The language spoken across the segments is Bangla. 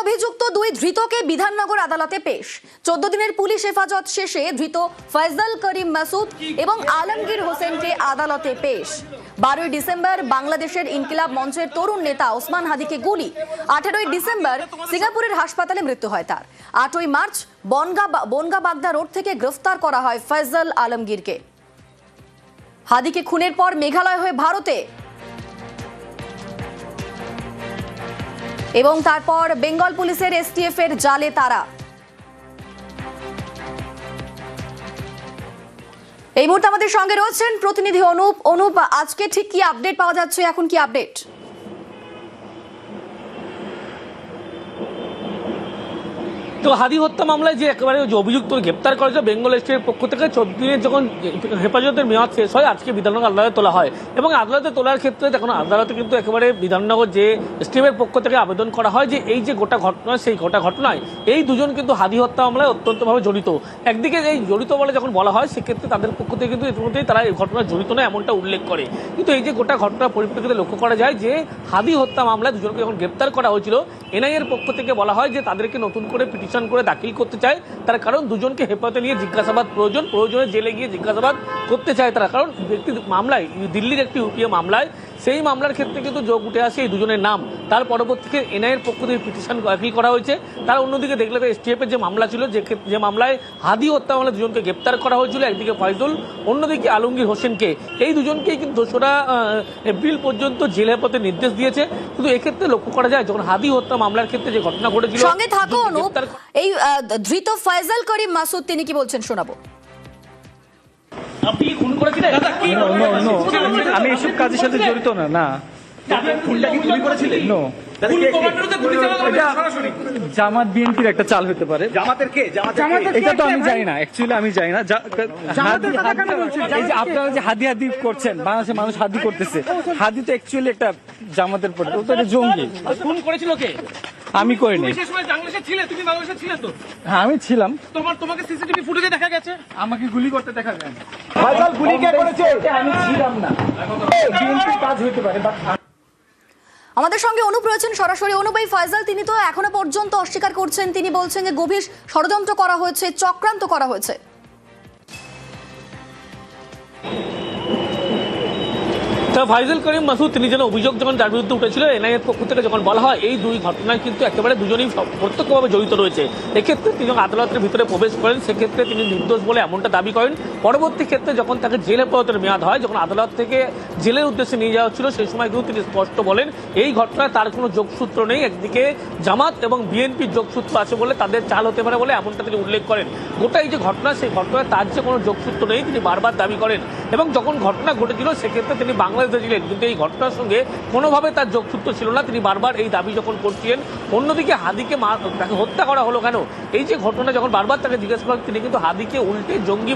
অভিযুক্ত দুই ধৃতকে বিধাননগর আদালতে পেশ। 14 দিনের পুলিশ হেফাজত শেষে ধৃত ফয়জল করিম মাসুদ এবং আলমগীর হোসেনকে আদালতে পেশ। 12 ডিসেম্বর বাংলাদেশের ইনকিলাব মঞ্চের তরুণ নেতা ওসমান হাদিকে গুলি। 18 ডিসেম্বর সিঙ্গাপুরের হাসপাতালে মৃত্যু হয় তার। 8 মার্চ বনগা বাগদা রোড থেকে গ্রেফতার করা হয় ফয়জল আলমগীরকে। হাদিকে খুনের পর মেঘালয় হয়ে ভারতে এবং তারপর বেঙ্গল পুলিশের এসটিএফ এর জালে তারা। এই মুহূর্তে আমাদের সঙ্গে রয়েছেন প্রতিনিধি অনুপ। আজকে ঠিক কি আপডেট পাওয়া যাচ্ছে, এখন কি আপডেট? তো হাদি হত্যা মামলায় যে একেবারে যে অভিযুক্ত গ্রেপ্তার করেছে বেঙ্গল এসটিএফের পক্ষ থেকে 14 দিনের যখন হেফাজতের মেয়াদ শেষ হয় আজকে বিধাননগর আদালতে তোলা হয় এবং আদালতে তোলার ক্ষেত্রে দেখুন আদালতে কিন্তু একেবারে বিধাননগর যে এসটিএফের পক্ষ থেকে আবেদন করা হয় যে এই যে গোটা ঘটনা সেই গোটা ঘটনায় এই দুজন কিন্তু হাদি হত্যা মামলায় অত্যন্তভাবে জড়িত। একদিকে এই জড়িত বলে যখন বলা হয় সেক্ষেত্রে তাদের পক্ষ থেকে কিন্তু ইতিমধ্যেই তারা এই ঘটনায় জড়িত নয় এমনটা উল্লেখ করে, কিন্তু এই যে গোটা ঘটনার পরিপ্রেক্ষিতে লক্ষ্য করা যায় যে হাদি হত্যা মামলায় দুজনকে যখন গ্রেপ্তার করা হয়েছিল এনআইএর পক্ষ থেকে বলা হয় যে তাদেরকে নতুন করে পিটিশন করে দাখিল করতে চায় তার কারণ দুজনকে হেফাজতে নিয়ে জিজ্ঞাসাবাদ প্রয়োজনে জেলে গিয়ে জিজ্ঞাসাবাদ করতে চায় তারা, কারণ ব্যক্তি মামলায় দিল্লির একটি ইউপিএ মামলায় সেই মামলার ক্ষেত্রে কিন্তু যোগ উঠে আসে এই দুজনের নাম। তার পরবর্তীতে এনআইএর পক্ষ থেকে পিটিশন দাখিল করা হয়েছে। তার অন্যদিকে দেখলে এসটিএফের যে মামলা ছিল যে মামলায় হাদি হত্যা মামলায় দুজনকে গ্রেপ্তার করা হয়েছিল, একদিকে ফয়জল অন্যদিকে আলমগীর হোসেনকে, এই দুজনকেই কিন্তু 2রা এপ্রিল পর্যন্ত জেল হেফাজতের নির্দেশ দিয়েছে। কিন্তু এক্ষেত্রে লক্ষ্য করা যায় যখন হাদি হত্যা মামলার ক্ষেত্রে যে ঘটনা ঘটেছিল সঙ্গে থাকো অনুপ, এই ধৃত ফয়জল করিম মাসুদ তিনি কি বলছেন শোনাবো। আপনি খুন করেছিলেন? আমি এসব কাজের সাথে জড়িত না। জামাত বিএনপির একটা চাল হতে পারে। এটা তো আমি জানি না, অ্যাকচুয়ালি আমি জানি না। এই যে আপনারা যে হাদি করছেন, বাংলাদেশের মানুষ হাদি করতেছে, হাদি তো অ্যাকচুয়ালি একটা জামাতের পরে জঙ্গি। খুন করেছিল কে? আমি করিনি। হ্যাঁ আমি ছিলাম। তোমাকে সিসিটিভি ফুটেজে দেখা গেছে আমাকে গুলি করতে দেখা যায় না। আমি ছিলাম না। বিএনপির কাজ হতে পারে। আমাদের সঙ্গে অনুপ রয়েছেন সরাসরি। অনুপ, এই ফয়জল তিনি তো এখনো পর্যন্ত অস্বীকার করছেন, তিনি বলছেন যে গভীর ষড়যন্ত্র করা হয়েছে, চক্রান্ত করা হয়েছে। ফয়জল করিম মাসুদ তিনি যেন অভিযোগ যখন তার বিরুদ্ধে উঠেছিল এনআইএর পক্ষ থেকে যখন বলা হয় এই দুই ঘটনায় কিন্তু একেবারে দুজনেই প্রত্যক্ষভাবে জড়িত রয়েছে। এক্ষেত্রে তিনি যখন আদালতের ভিতরে প্রবেশ করেন সেক্ষেত্রে তিনি নির্দোষ বলে এমনটা দাবি করেন। পরবর্তী ক্ষেত্রে যখন তাকে জেল হেফাজতের মেয়াদ হয়, যখন আদালত থেকে জেলের উদ্দেশ্যে নিয়ে যাওয়া হচ্ছিল সেই সময় কিন্তু তিনি স্পষ্ট বলেন এই ঘটনায় তার কোনো যোগসূত্র নেই। একদিকে জামাত এবং বিএনপির যোগসূত্র আছে বলে তাদের চাল হতে পারে বলে এমনটা তিনি উল্লেখ করেন। গোটা এই যে ঘটনা সেই ঘটনায় তার যে কোনো যোগসূত্র নেই তিনি বারবার দাবি করেন এবং যখন ঘটনা ঘটেছিল সেক্ষেত্রে তিনি বাংলাদেশে ছিলেন কিন্তু এই ঘটনার সঙ্গে কোনোভাবে তার যোগসূত্র ছিল না, তিনি বারবার এই দাবি যখন করছিলেন। অন্যদিকে হাদিকে তাকে হত্যা করা হলো কেন, এই যে ঘটনা যখন বারবার তাকে জিজ্ঞেস করেন তিনি কিন্তু হাদিকে উল্টে জঙ্গি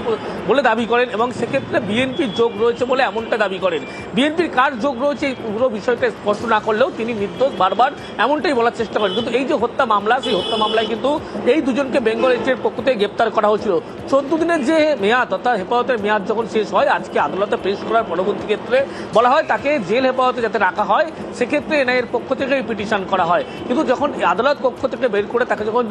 বলে দাবি করেন এবং সেক্ষেত্রে বিএনপির যোগ রয়েছে বলে এমনটা দাবি করেন। বিএনপির কার যোগ রয়েছে এই পুরো বিষয়টা স্পষ্ট না করলেও তিনি নির্দোষ বারবার এমনটাই বলার চেষ্টা করেন। কিন্তু এই যে হত্যা মামলা সেই হত্যা মামলায় কিন্তু এই দুজনকে বেঙ্গল এসটিএফের পক্ষ থেকে গ্রেপ্তার করা হয়েছিল। 14 দিনের যে মেয়াদ অর্থাৎ হেফাজতের মেয়াদ যখন শেষ হয় আজকে আদালতে পেশ করার পরবর্তী ক্ষেত্রে বলা হয় তাকে জেল হেফাজতে যাতে রাখা হয় সেক্ষেত্রে এনআইএর পক্ষ থেকে পিটিশন করা হয়। কিন্তু যখন আদালত পক্ষ থেকে বের করে তাকে যখন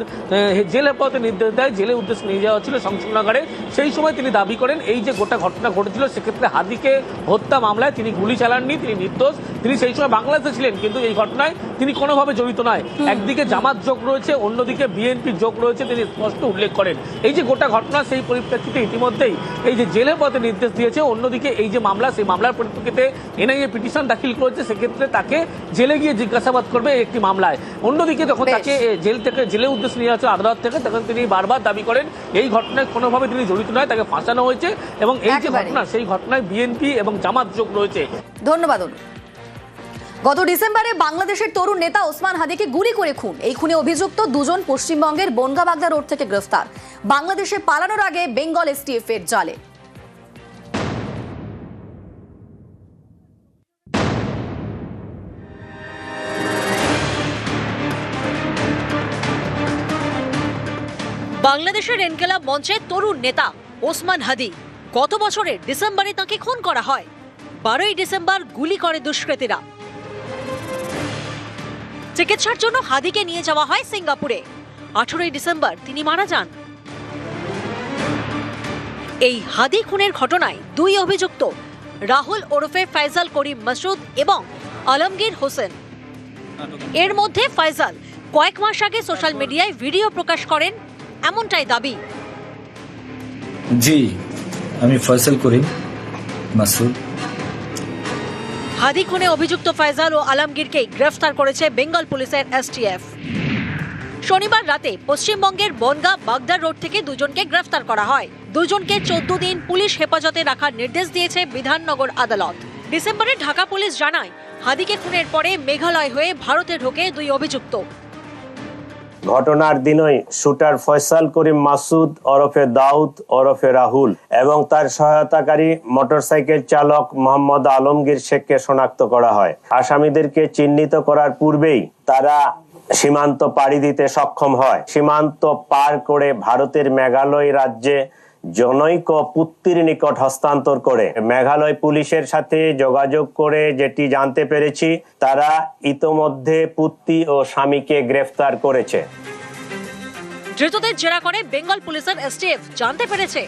জেল হেফাজতে নির্দেশ দেয় জেলের উদ্দেশ্যে নিয়ে যাওয়া হচ্ছিল সংশোধনাগারে, সেই সময় তিনি দাবি করেন এই যে গোটা ঘটনা ঘটেছিল সেক্ষেত্রে হাদিকে হত্যা মামলায় তিনি গুলি চালাননি, তিনি নির্দোষ, তিনি সেই সময় বাংলাদেশে ছিলেন কিন্তু এই ঘটনায় তিনি কোনোভাবে জড়িত নয়। একদিকে জামাত যোগ রয়েছে অন্যদিকে বিএনপির যোগ রয়েছে তিনি স্পষ্ট উল্লেখ করেন। এই যে গোটা ঘটনা সেই পরিপ্রেক্ষিতে ইতিমধ্যেই এই যে জেল হেফাজতে নির্দেশ দিয়েছে, অন্যদিকে এই যে মামলা সেই মামলার পরিপ্রেক্ষিতে এনআইএ পিটিশন দাখিল করেছে সেক্ষেত্রে তাকে জেলে গিয়ে জিজ্ঞাসাবাদ করবে একটি মামলায়। অন্যদিকে যখন তাকে জেলের উদ্দেশ্যে নিয়ে আসে আদালত থেকে তখন তিনি বারবার দাবি করেন এই ঘটনায় কোনোভাবে তিনি জড়িত নয়, তাকে ফাঁসানো হয়েছে এবং এই যে ঘটনা সেই ঘটনায় বিএনপি এবং জামাত যোগ রয়েছে। ধন্যবাদ। গত ডিসেম্বরে বাংলাদেশের তরুণ নেতা ওসমান হাদিকে গুলি করে খুন। এই খুনে অভিযুক্ত দুজন পশ্চিমবঙ্গের বনগা বাগদা রোড থেকে গ্রেফতার। বাংলাদেশে পালানোর আগে বেঙ্গল এসটিএফ এর জালে। বাংলাদেশের ইনকিলাব মঞ্চের তরুণ নেতা ওসমান হাদি গত বছরের ডিসেম্বরে তাকে খুন করা হয়। 12 ডিসেম্বর গুলি করে দুষ্কৃতীরা। চিকিৎসার জন্য হাদিকে নিয়ে যাওয়া হয় সিঙ্গাপুরে। 18 ডিসেম্বর তিনি মারা যান। এই হাদি খুনের ঘটনায় দুই অভিযুক্ত রাহুল ওরফে ফয়সাল করিম মাসুদ এবং আলমগীর হোসেন। এর মধ্যে ফয়সাল কয়েক মাস আগে সোশ্যাল মিডিয়ায় ভিডিও প্রকাশ করেন, এমনটাই দাবি। জি, আমি ফয়সাল করিম মাসুদ। হাদি খুনে অভিযুক্ত ফয়সাল ও আলমগীরকে গ্রেফতার করেছে বেঙ্গল পুলিশের এসটিএফ। শনিবার রাতে পশ্চিমবঙ্গের বনগাঁ বাগদা রোড থেকে দুজনকে গ্রেফতার করা হয়। দুজনকে 14 দিন পুলিশ হেফাজতে রাখার নির্দেশ দিয়েছে বিধাননগর আদালত। ডিসেম্বরে ঢাকা পুলিশ জানায়, হাদিকে খুনের পরে মেঘালয় হয়ে ভারতে ঢোকে দুই অভিযুক্ত। ঘটনার দিনই শুটার ফয়সাল করিম মাসুদ ওরফে দাউদ ওরফে রাহুল এবং তার সহায়তাকারী মোটরসাইকেল চালক মোহাম্মদ আলমগীর শেখকে শনাক্ত করা হয়। আসামিদেরকে চিহ্নিত করার পূর্বেই তারা সীমান্ত পাড়ি দিতে সক্ষম হয়। সীমান্ত পার করে ভারতের মেঘালয় রাজ্যে জনৈক পুত্তির নিকট হস্তান্তর করে। মেঘালয় পুলিশের সাথে যোগাযোগ করে যেটি জানতে পেরেছি, তারা ইতোমধ্যে পুত্তি ও স্বামীকে গ্রেফতার করেছে। ধৃতদের জেরা করে বেঙ্গল পুলিশের এসটিএফ জানতে পেরেছে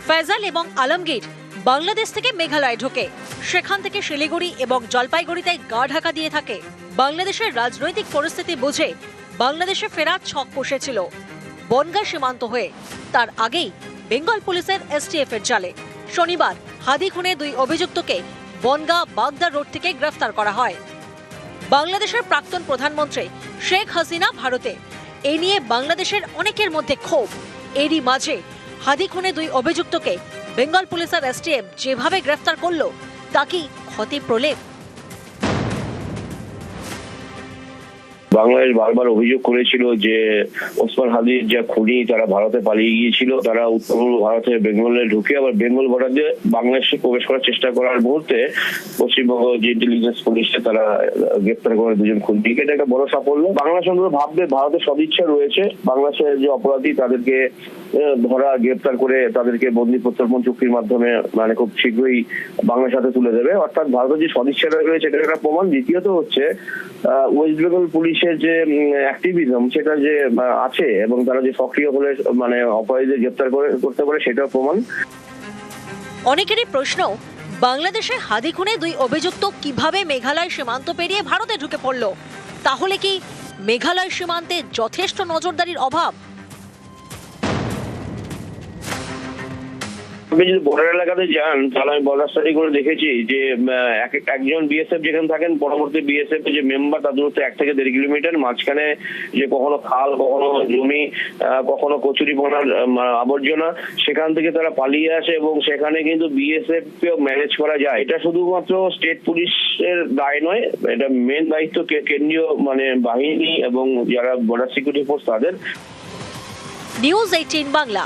ফয়সাল এবং আলমগীর বাংলাদেশ থেকে মেঘালয় ঢোকে, সেখান থেকে শিলিগুড়ি এবং জলপাইগুড়িতে গা ঢাকা দিয়ে থাকে। বাংলাদেশের রাজনৈতিক পরিস্থিতি বুঝে বাংলাদেশে ফেরার ছক কষেছিল বনগাঁ সীমান্ত হয়ে। তার আগেই বেঙ্গল পুলিশের এসটিএফ এর জালে শনিবার হাদি খুনে দুই অভিযুক্তকে বনগাঁ বাগদা রোড থেকে গ্রেফতার করা হয়। বাংলাদেশের প্রাক্তন প্রধানমন্ত্রী শেখ হাসিনা ভারতে, এই নিয়ে বাংলাদেশের অনেকের মধ্যে ক্ষোভ। এরই মাঝে হাদি খুনে দুই অভিযুক্তকে বেঙ্গল পুলিশের এসটিএফ যেভাবে গ্রেফতার করলো তা কি ক্ষতি প্রলেপ? বাংলাদেশ বারবার অভিযোগ করেছিল যে ওসমান হাদির যে খুনি তারা ভারতে পালিয়ে গিয়েছিল। তারা উত্তর পূর্ব ভারতে বেঙ্গলে ঢুকে আবার বেঙ্গল বর্ডার দিয়ে বাংলাদেশে প্রবেশ করার চেষ্টা করার মুহূর্তে পশ্চিমবঙ্গ যে ইন্টেলিজেন্স পুলিশে তারা গ্রেপ্তার করে দুজন খুনিকে। এটা একটা বড় সাফল্য। বাংলাদেশ ভাববে ভারতের সদিচ্ছা রয়েছে, বাংলাদেশের যে অপরাধী তাদেরকে ধরা গ্রেপ্তার করে তাদেরকে বন্দী প্রত্যর্পণ চুক্তির মাধ্যমে মানে খুব শীঘ্রই বাংলার সাথে তুলে দেবে। অর্থাৎ ভারতের যে সদিচ্ছা রয়েছে এটা একটা প্রমাণ। দ্বিতীয়ত হচ্ছে ওয়েস্ট বেঙ্গল পুলিশের যে অ্যাক্টিভিজম সেটা যে আছে এবং তারা যে সক্রিয় হলে মানে অপরাধীদের গ্রেপ্তার করতে পারে সেটাও প্রমাণ। অনেকেরই প্রশ্ন, বাংলাদেশে হাদি খুনে দুই অভিযুক্ত কিভাবে মেঘালয় সীমান্ত পেরিয়ে ভারতে ঢুকে পড়ল? তাহলে কি মেঘালয় সীমান্তে যথেষ্ট নজরদারির অভাব? আপনি যদি বর্ডার এলাকাতে যান তাহলে আমি বর্ডার স্টাডি করে দেখেছি যে একজন বিএসএফ যেখানে থাকেন, পরবর্তী বিএসএফ যে মেম্বার তার দূরত্ব 1 থেকে 1.5 কিলোমিটার। মাঝখানে যে কখনো খাল, কখনো জমি, কখনো কচুরিপানার আবর্জনা, সেখান থেকে তারা পালিয়ে আসে এবং সেখানে কিন্তু বিএসএফ কেও ম্যানেজ করা যায়। এটা শুধুমাত্র স্টেট পুলিশের দায় নয়, এটা মেন দায়িত্ব কেন্দ্রীয় মানে বাহিনী এবং যারা বর্ডার সিকিউরিটি ফোর্স তাদের। নিউজ 18 বাংলা।